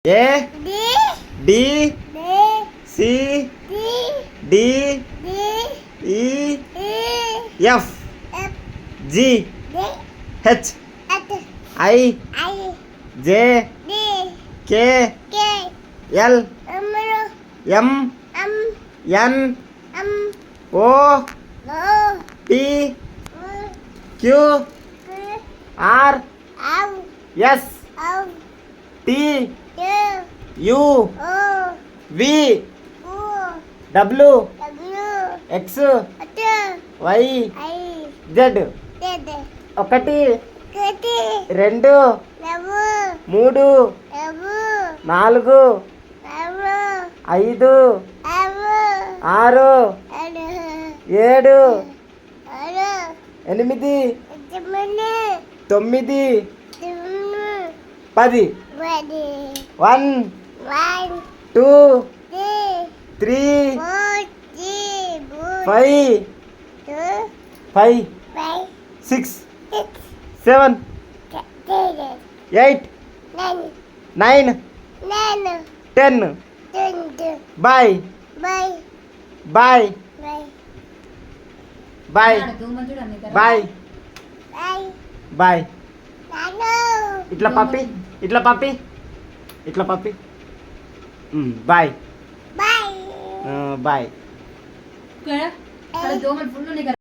A D C D E F G H I J K L M N O P Q R S T U V W X Y Z 1 2 3 4 5 6 7 8 9 10 1 2 3 5 6 7 8 9 10 bye bye bye bye bye ఇట్లా పప్పి bye bye